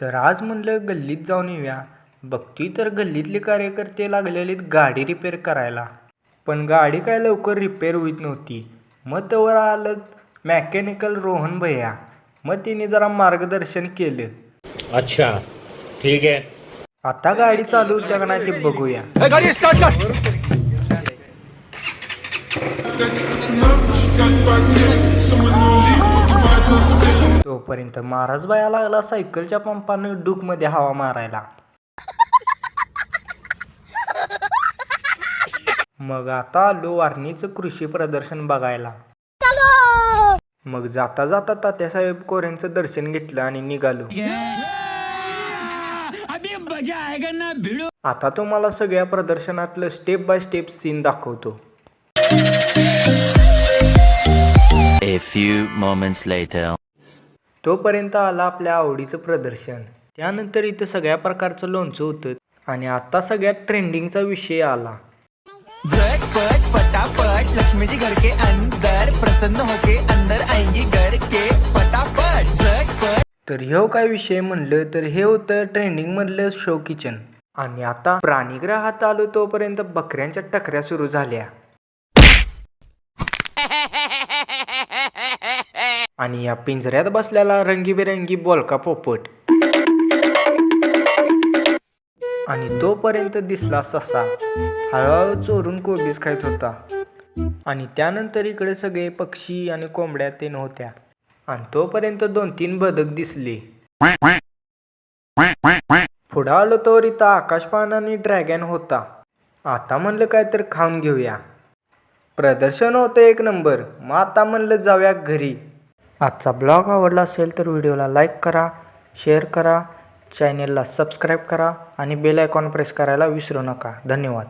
तर आज म्हणलं गल्लीत जाऊन येऊया. बघतोय तर गल्लीतले कार्यकर्ते लागलेले गाडी रिपेअर करायला. पण गाडी काय लवकर रिपेअर होत नव्हती. मग तवर आलं मेकॅनिकल रोहन भैया. मग तिने जरा मार्गदर्शन केलं. अच्छा ठीक है. आता गाडी चालू होत्या का नाही ते बघूया. गाड़ी स्टार्ट कर. तोपर्यंत महाराज बाया लागला सायकलच्या पंपानं डूकमध्ये हवा मारायला. मग आता आलो वारणीचं कृषी प्रदर्शन बघायला. मग जाता जाता तात्यासाहेब कोऱ्यांचं दर्शन घेतलं आणि निघालो. आता तुम्हाला सगळ्या प्रदर्शनातलं स्टेप बाय स्टेप सीन दाखवतो. A few moments later. तोपर्यंत आला आपल्या आवडीचं प्रदर्शन. त्यानंतर इथं सगळ्या प्रकारचं लोणचं होतं. आणि आता सगळ्यात ट्रेंडिंगचा विषय आला. झटपट फटाफट लक्ष्मी जी घर के अंदर प्रसन्न होके अंदर आएंगी घर के फटाफट झटपट. तर ह्यो काय विषय म्हणलं तर हे होतं ट्रेंडिंग मधलं शो किचन. आणि आता प्राणीग्रहात आलो तोपर्यंत बकऱ्यांच्या टकऱ्या सुरू झाल्या. आणि या पिंजऱ्यात बसलेला रंगीबेरंगी बोलका पोपट. आणि तोपर्यंत दिसला ससा हळूहळू चोरून कोबीज खात होता. आणि त्यानंतर इकडे सगळे पक्षी आणि कोंबड्या ते नव्हत्या. आणि तोपर्यंत 2-3 बदक दिसले. पुढं आलो तर इथं आकाशपाळणा आणि ड्रॅगन होता. आता म्हणलं काय तर खाऊन घेऊया. प्रदर्शन होतं एक नंबर. मग आता म्हणलं जाऊया घरी. आजचा ब्लॉग आवडला असेल तर व्हिडिओला लाईक करा, शेअर करा, चॅनेलला सबस्क्राईब करा आणि बेल आयकॉन प्रेस करायला विसरू नका. धन्यवाद.